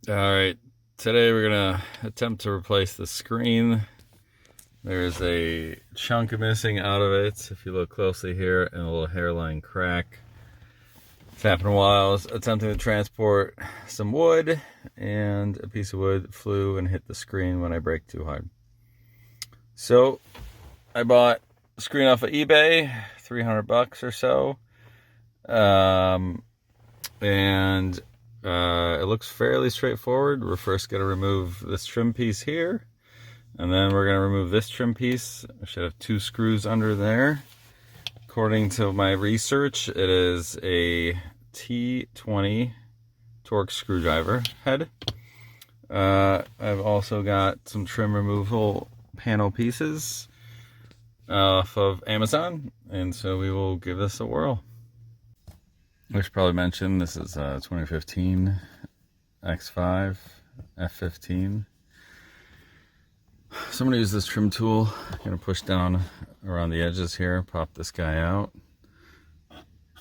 Alright, today we're gonna attempt to replace the screen. There's a chunk missing out of it, if you look closely here, and a little hairline crack. It's happened while I was attempting to transport some wood, and a piece of wood flew and hit the screen when I braked too hard. So, I bought the screen off of eBay, 300 bucks or so. It looks fairly straightforward. We're first going to remove this trim piece here, and then we're going to remove this trim piece. I should have 2 screws under there. According to my research, it is a T20 Torx screwdriver head. I've also got some trim removal panel pieces off of Amazon, and so we will give this a whirl. I should probably mention this is a 2015 X5 F15. So I'm going to use this trim tool. I'm going to push down around the edges here, pop this guy out,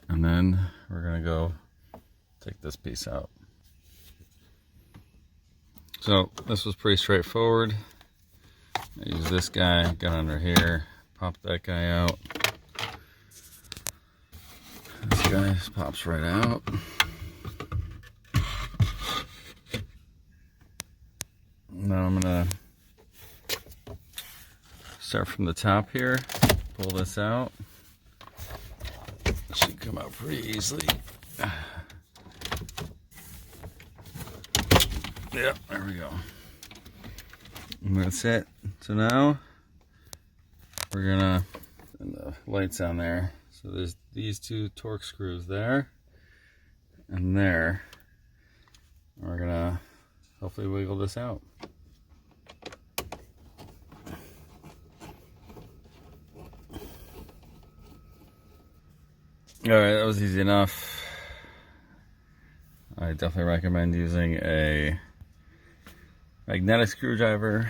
and then we're going to go take this piece out. So this was pretty straightforward. I use this guy, got under here, pop that guy out. This guy just pops right out. Now I'm gonna start from the top here, pull this out. It should come out pretty easily. Yeah, there we go. And that's it. So now we're gonna, and the light's on there. So there's these 2 Torx screws there and there. We're gonna hopefully wiggle this out. Alright, that was easy enough. I definitely recommend using a magnetic screwdriver,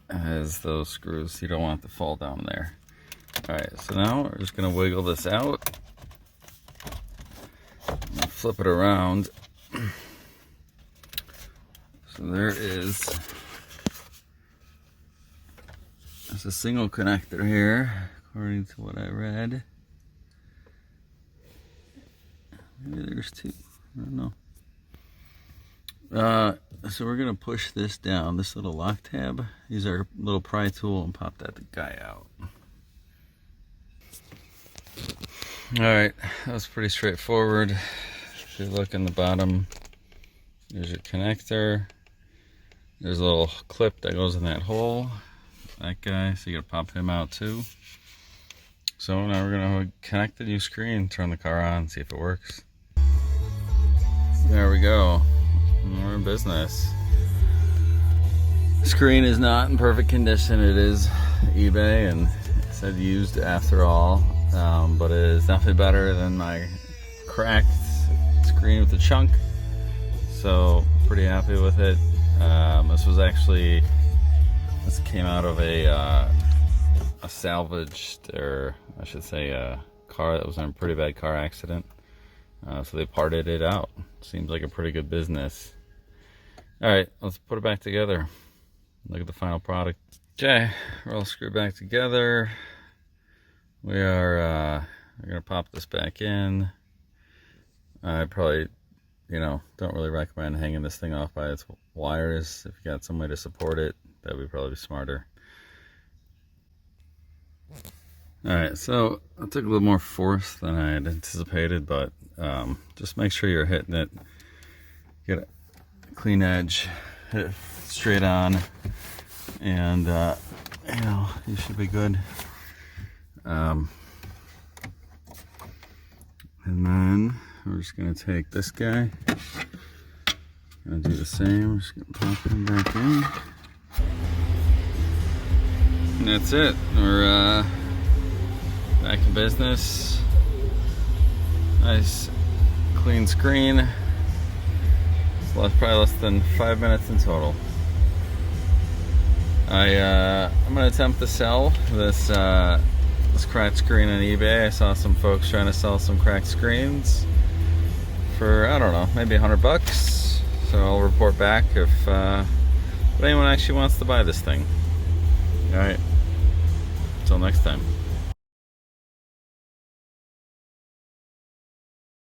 as those screws, you don't want to fall down there. Alright, so now we're just going to wiggle this out. Flip it around. So there's a single connector here, according to what I read. Maybe there's 2, I don't know. So we're going to push this down, this little lock tab. Use our little pry tool and pop that guy out. Alright, that was pretty straightforward. If you look in the bottom, there's your connector. There's a little clip that goes in that hole. That guy, so you gotta pop him out too. So now we're gonna connect the new screen, turn the car on, see if it works. There we go. We're in business. The screen is not in perfect condition. It is eBay and it said used after all. But it is definitely better than my cracked screen with the chunk, so pretty happy with it. This came out of a salvaged, or I should say a car that was in a pretty bad car accident, so they parted it out. Seems like a pretty good business. Alright, let's put it back together. Look at the final product. Okay, we're all screwed back together. We're gonna pop this back in. I probably, don't really recommend hanging this thing off by its wires. If you got some way to support it, that would probably be smarter. Alright, so it took a little more force than I had anticipated, but just make sure you're hitting it. Get a clean edge, hit it straight on, and you should be good. And then we're just going to take this guy, going to do the same. We're just going to pop him back in. And that's it. We're back in business. Nice clean screen. It's probably less than 5 minutes in total. I'm going to attempt to sell this cracked screen on eBay. I saw some folks trying to sell some cracked screens for, I don't know, maybe 100 bucks. So I'll report back if anyone actually wants to buy this thing. Alright, until next time.